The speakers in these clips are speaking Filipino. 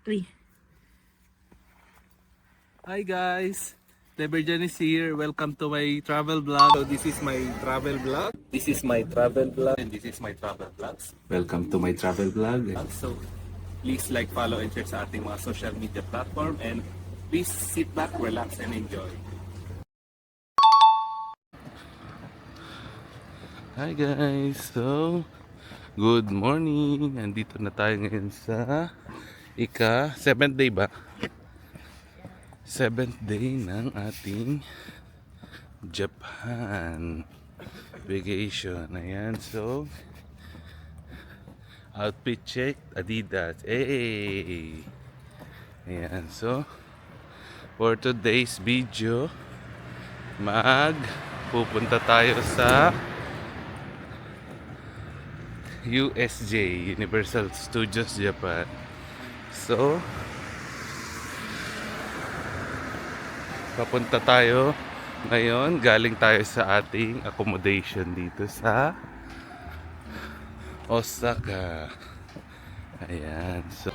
3. Hi guys, Deberjan is here. Welcome to my travel vlog. So this is my travel vlog. This is my travel vlog and this is my travel vlogs. Welcome to my travel vlog. So please like, follow and share sa ating mga social media platform and please sit back, relax and enjoy. Hi guys, so good morning. Nandito na tayo ngayon sa 7th day ba? 7th day ng ating Japan vacation. Ayan, so outfit check, Adidas. Hey! Ayan, so for today's video, pupunta tayo sa USJ, Universal Studios Japan. So papunta tayo ngayon, galing tayo sa ating accommodation dito sa Osaka. Ayan, so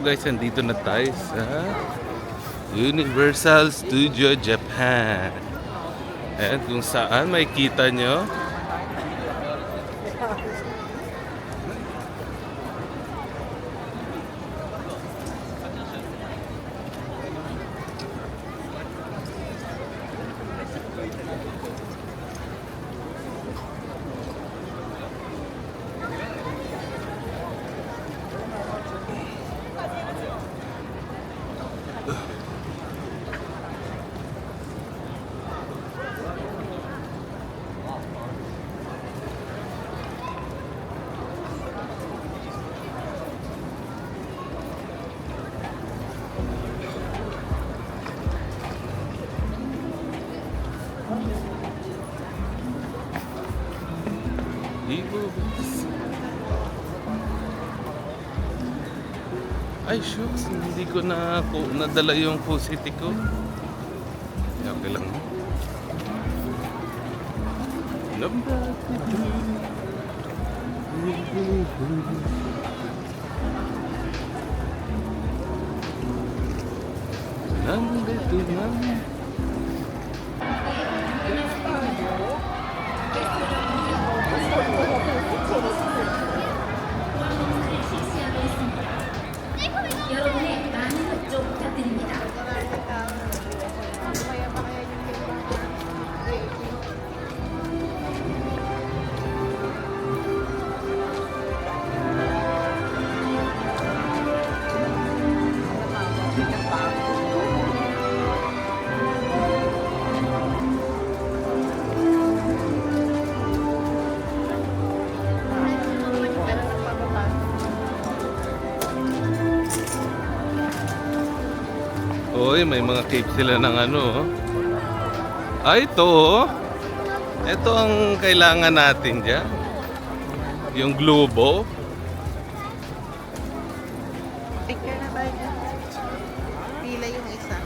guys, nandito na tayo sa Universal Studio Japan. Ayan, kung saan makikita nyo ay shucks, hindi ko nadala yung pusiti ko. Okay lang. 여러분의 많은 협조 부탁드립니다. Oy, may mga cake sila ng ano. Ay, ito oh. Ito ang kailangan natin dyan. Yung globo. Picture na ba dyan? Pila yung isa.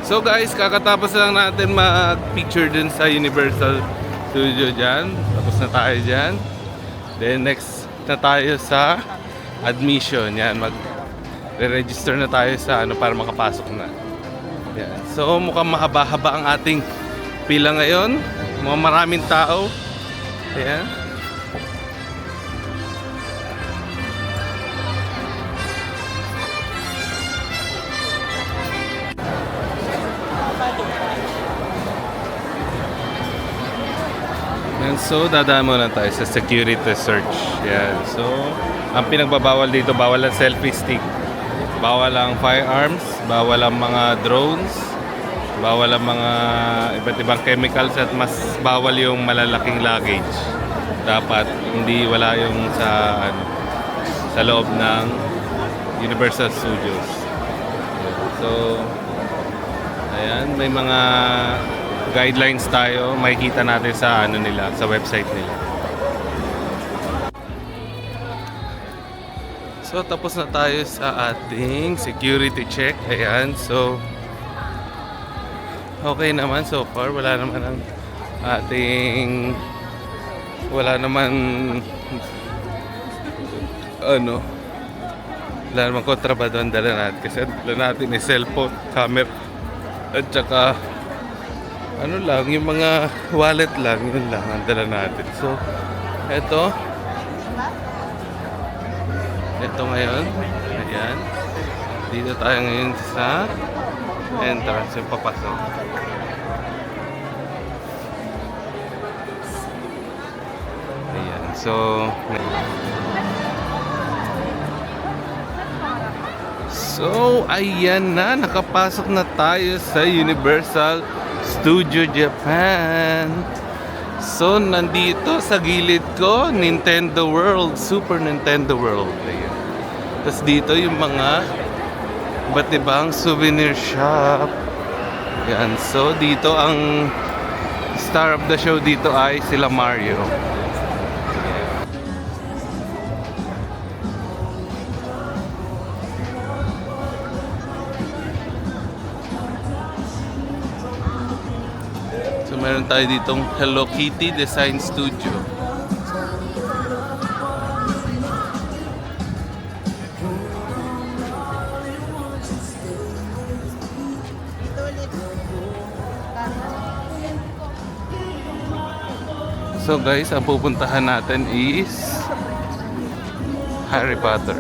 So guys, kakatapos lang natin mag-picture dun sa Universal Studio dyan. Tapos na tayo dyan. Then next na tayo sa admission. Yan, mag-register na tayo sa para makapasok na. Yan. So mukhang mahaba-haba ang ating pila ngayon. Mga maraming tao. Ayan. And so, dadaan muna tayo sa security search. Yan. So, ang pinagbabawal dito, bawal ang selfie stick. Bawal ang firearms, bawal ang mga drones, bawal ang mga iba't ibang chemicals at mas bawal yung malalaking luggage. Dapat hindi wala yung sa loob ng Universal Studios. So, ayan, may mga guidelines tayo, makikita natin sa nila, sa website nila. So tapos na tayo sa ating security check. Ayan, so okay naman so far. Wala naman wala naman kontrabando ang dala natin kasi dala natin may cellphone, camera at saka yung mga wallet lang, yun lang ang dala natin. So eto ngayon, ayan, dito tayo ngayon sa entrance yung papasok. Ayan, so ayan na, nakapasok na tayo sa Universal Studio Japan. So nandito sa gilid ko, Nintendo World, Super Nintendo World. Ayan. Tapos dito yung mga iba't ibang souvenir shop. Ayan. So dito ang star of the show dito ay sila Mario. So meron tayo ditong Hello Kitty Design Studio. So guys, ang pupuntahan natin is Harry Potter.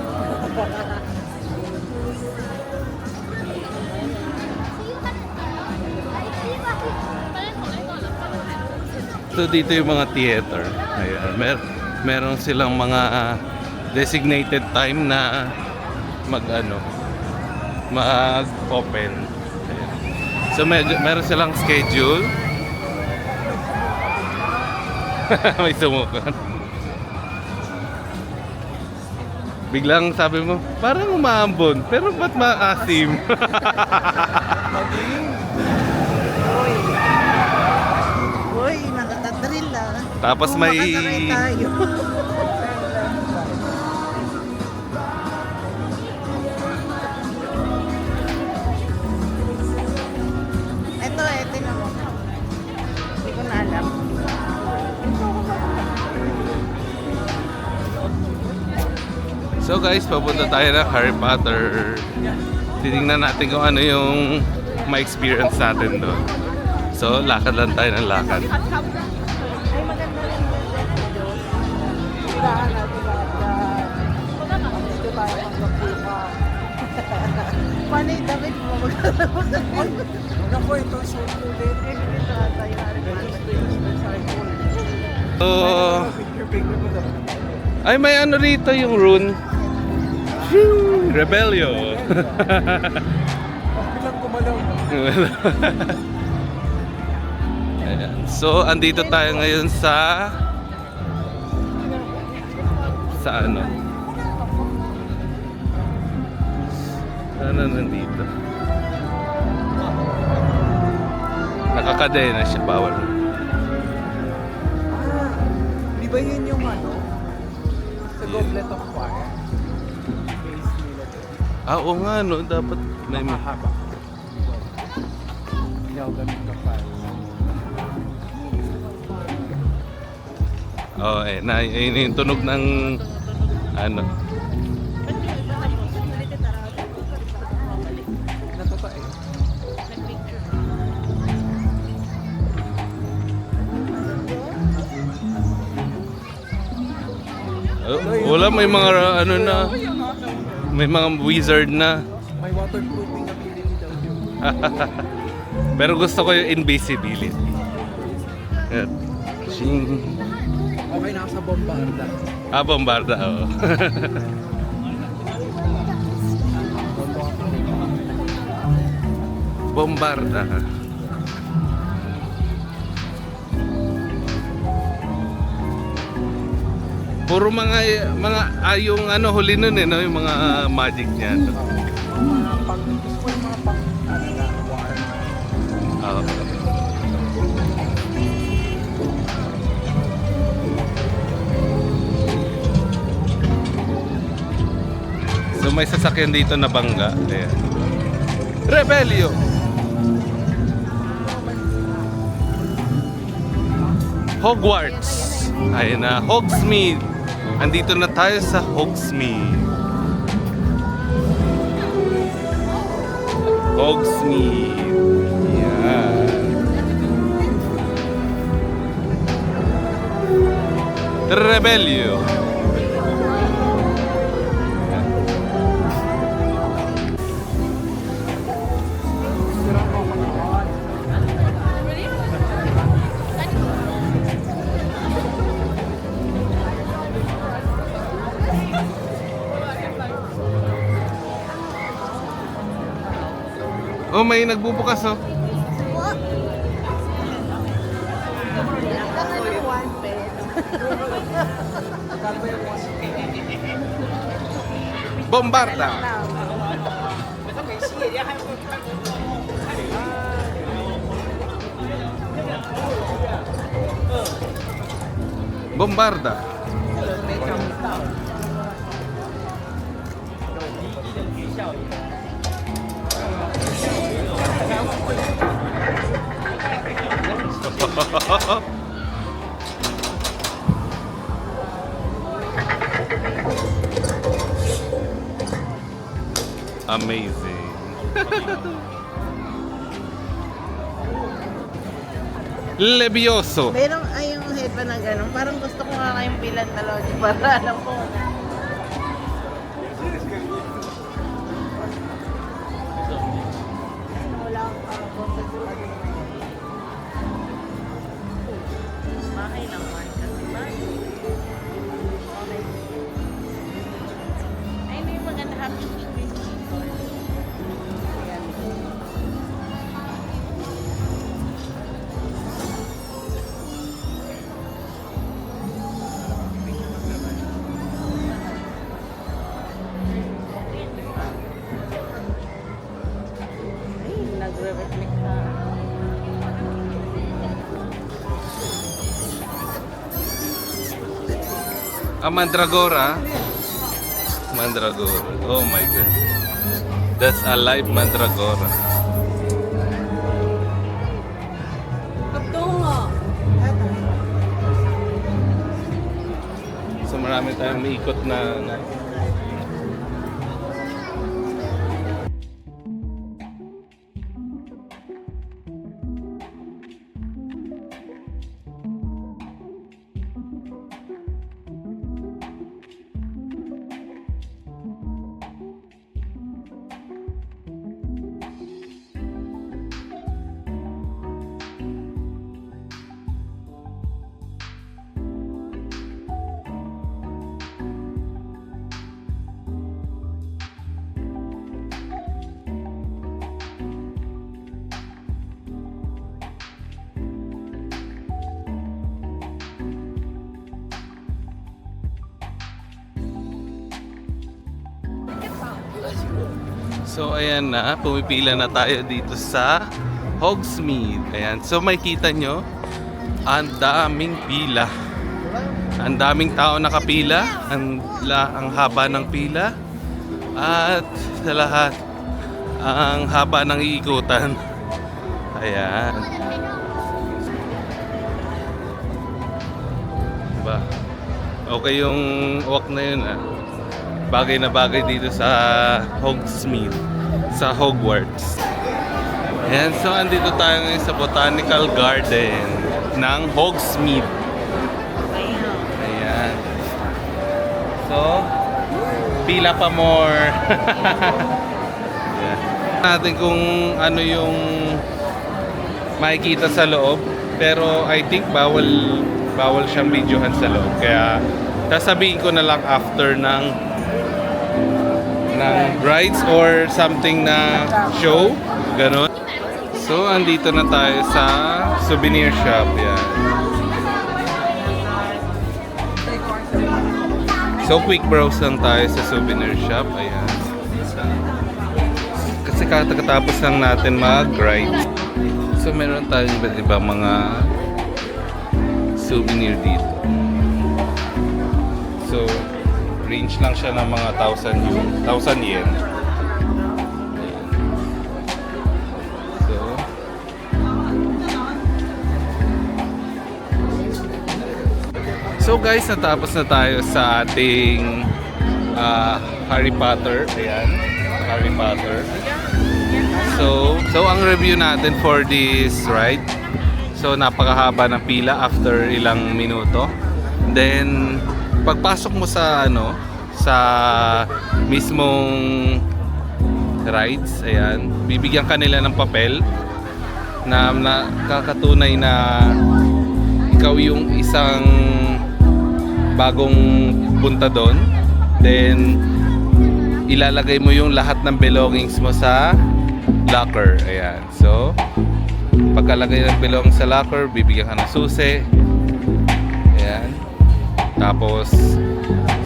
So dito yung mga theater. Ayan. Meron silang mga designated time na mag-open. Ayan. So meron silang schedule. May sumukan. Biglang sabi mo, parang umaambon, pero ba't maasim? Uy, nakatadrill ah. Tapos Kung may... makasakay tayo. Ito na mo. Hindi ko na alam. So guys, papunta tayo ng Harry Potter. Titingnan natin kung ano yung ma-experience natin doon. So, lakad lang tayo ng lakad. Ay, maganda rin yung video. Tirahan natin lahat. Dito tayo magpapika. Paano yung damit mo? Maganda po ito. Dito tayo So, ay may ano rito yung rune. Rebellion. Bilang gumalaw. Ayan. So, andito tayo ngayon sa ano? Ano nandito? Nakakadena siya, bawal. Di ba yun yung sa Goblet of Fire? Oo nga, no? Dapat may Mahaba. Goblet of Fire. Oo, yun yung tunog ng ano. Natotoo eh. Wala, may mga ano na. May mga wizard na. May waterproofing ability daw yun. Pero gusto ko yung invisibility. Yan. Shing. Okay na ako sa Bombarda. Ah, Bombarda, oh. Bombarda. Puro mga yung ano huli nun eh, no? Yung mga magic niya. Gusto ko yung mga pang ano na, war. Oo. So may sasakyan dito na bangga. Ayan. Rebelio! Hogwarts! Ayun na, Hogsmeade! Andito na tayo sa Hogsmeade. Hogsmeade. Yan. Rebelio. Oh, may nagbubukas oh. Bombarda. Bombarda. Amazing. Levioso. Merong ay yung headband na gano'n. Parang gusto ko nga kayong bilan na lodi para alam ko. Wala akong parang bahay naman kasi bahay. Okay. Ay, may maganda happy English dito. Ayan. Ay, nagre-reflect na. Ah, Mandragora. Mandragora. Oh my god. That's a live Mandragora. So marami tayong maikot na So ayan na, pumipila na tayo dito sa Hogsmeade. Ayan, so makikita nyo, ang daming pila. Ang daming tao nakapila, ang haba ng pila. At sa lahat, ang haba ng iikutan. Ayan. Ba, okay yung walk na yun ah. Bagay na bagay dito sa Hogsmeade, sa Hogwarts. Ayan, so andito tayo ngayon sa Botanical Garden ng Hogsmeade. Ayan. So, pila pa more. Ayan. Natin kung ano yung makikita sa loob. Pero I think bawal siyang videohan sa loob. Kaya sasabihin ko na lang after ng rides or something na show. Ganon. So, andito na tayo sa souvenir shop. Yan. So, quick browse lang tayo sa souvenir shop. Ayan. Kasi kakatapos lang natin mag-ride. So, meron tayong iba't ibang mga souvenir dito. So, range lang siya ng mga 1,000 yen. So guys, natapos na tayo sa ating Harry Potter. Ayan, Harry Potter. So ang review natin for this ride. So napakahaba ng pila after ilang minuto. Then pagpasok mo sa sa mismong rides, ayan, bibigyan kanila ng papel na kakatunay na ikaw yung isang bagong punta doon. Then ilalagay mo yung lahat ng belongings mo sa locker. Ayan. So pagkalagay ng belongings sa locker, bibigyan ka ng susi. Ayan. Tapos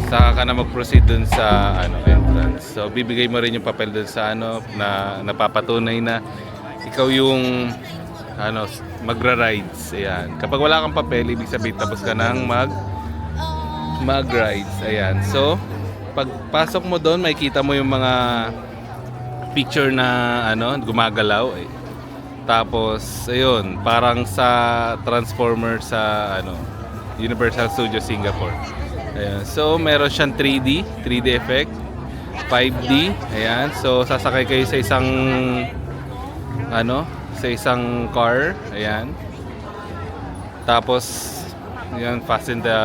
saka ka na mag-proceed dun sa entrance. So bibigay mo rin yung papel dun sa na napapatunay na ikaw yung magra-rides. Ayan. Kapag wala kang papel, ibig sabihin tapos ka nang mag-rides. Ayan. So, pagpasok mo doon, makikita mo yung mga picture na gumagalaw. Tapos, ayun, parang sa Transformer sa Universal Studios Singapore. Ayan. So, meron siyang 3D effect, 5D. Ayan. So, sasakay kayo sa isang car. Ayan. Tapos, ayan, fasten the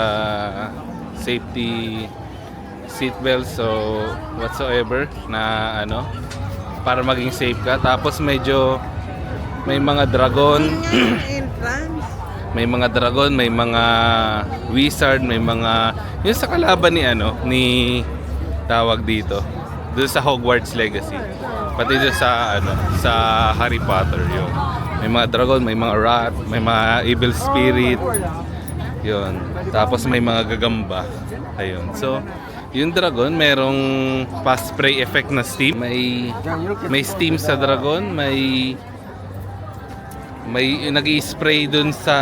safety seatbelt, so whatsoever na para maging safe ka. Tapos medyo may mga dragon. Entrance. May mga dragon, may mga wizard, may mga yung sa kalaban ni tawag dito doon sa Hogwarts Legacy. Pati doon sa Harry Potter yun. May mga dragon, may mga rat, may mga evil spirit. Yun. Tapos may mga gagamba. Ayun. So, yung dragon, merong fast spray effect na steam. May steam sa dragon, may nag-i-spray dun sa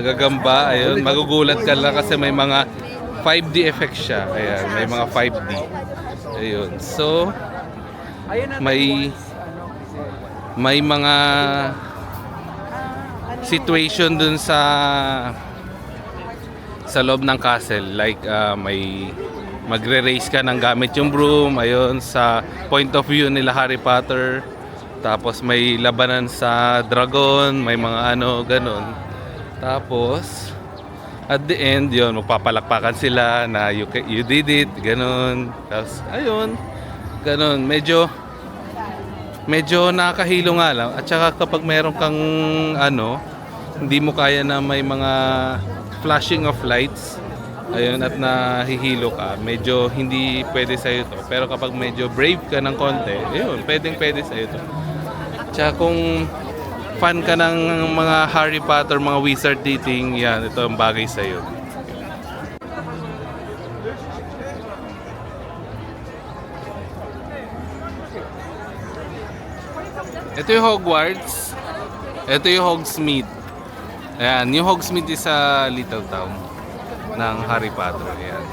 gagamba. Ayun. Magugulat ka lang kasi may mga 5D effect siya. Ayan. May mga 5D. Ayun. So, may mga situation dun sa loob ng castle, like may magre-race ka ng gamit yung broom, ayun, sa point of view nila Harry Potter. Tapos may labanan sa dragon, may mga ganon. Tapos at the end, yun, magpapalakpakan sila na you did it, ganon. Tapos ayun, ganon, medyo nakakahilo nga lang. At saka kapag meron kang hindi mo kaya na may mga flashing of lights, ayun, at nahihilo ka, medyo hindi pwede sa'yo to. Pero kapag medyo brave ka ng konti, ayun, pwede sa'yo to. Tsaka kung fan ka ng mga Harry Potter, mga wizard dating, yan, ito ang bagay sa'yo. Ito yung Hogwarts. Ito yung Hogsmeade. Ayan, yung Hogsmeade is sa little town ng Harry Potter. Ayan.